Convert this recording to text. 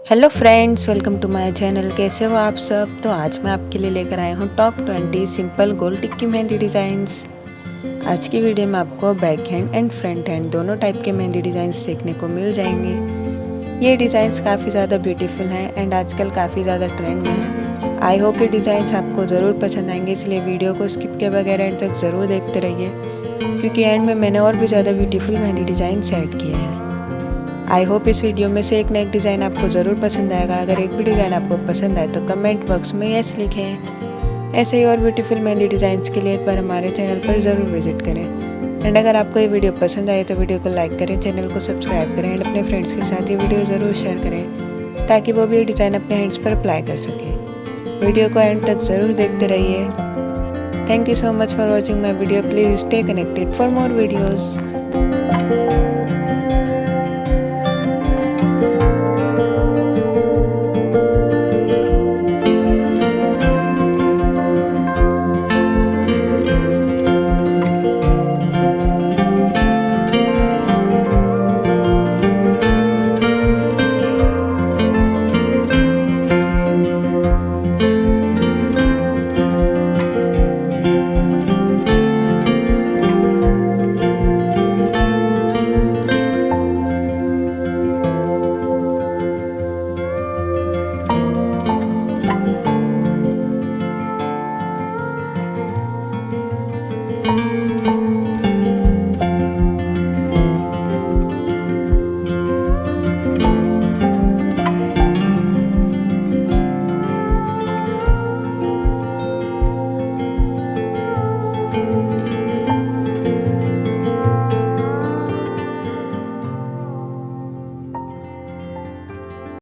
Hello friends, welcome to my channel. कैसे हो आप सब। तो आज मैं आपके लिए लेकर आई हूँ टॉप 20 सिंपल गोल टिक्की मेहंदी डिज़ाइंस। आज की वीडियो में आपको back hand and front hand दोनों टाइप के मेहंदी डिज़ाइंस देखने को मिल जाएंगे। ये डिज़ाइंस काफ़ी ज़्यादा ब्यूटीफुल हैं एंड आजकल काफ़ी ज़्यादा ट्रेंड में हैं। आई होप ये डिज़ाइंस आपको ज़रूर पसंद आएंगे, इसलिए वीडियो को स्किप के बगैर एंड तक ज़रूर देखते रहिए, क्योंकि एंड में मैंने और भी ज़्यादा ब्यूटीफुल मेहंदी डिज़ाइन ऐड किए हैं। आई होप इस वीडियो में से एक ना एक डिज़ाइन आपको ज़रूर पसंद आएगा। अगर एक भी डिज़ाइन आपको पसंद आए तो कमेंट बॉक्स में यस लिखें। ऐसे ही और ब्यूटीफुल मेहंदी डिज़ाइंस के लिए एक बार हमारे चैनल पर ज़रूर विजिट करें। एंड अगर आपको ये वीडियो पसंद आए तो वीडियो को लाइक करें, चैनल को सब्सक्राइब करें एंड अपने फ्रेंड्स के साथ ये वीडियो ज़रूर शेयर करें, ताकि वो भी ये डिज़ाइन अपने हैंड्स पर अप्लाई कर सकें। वीडियो को एंड तक ज़रूर देखते रहिए। Thank you so much for watching my video. Please stay connected for more videos.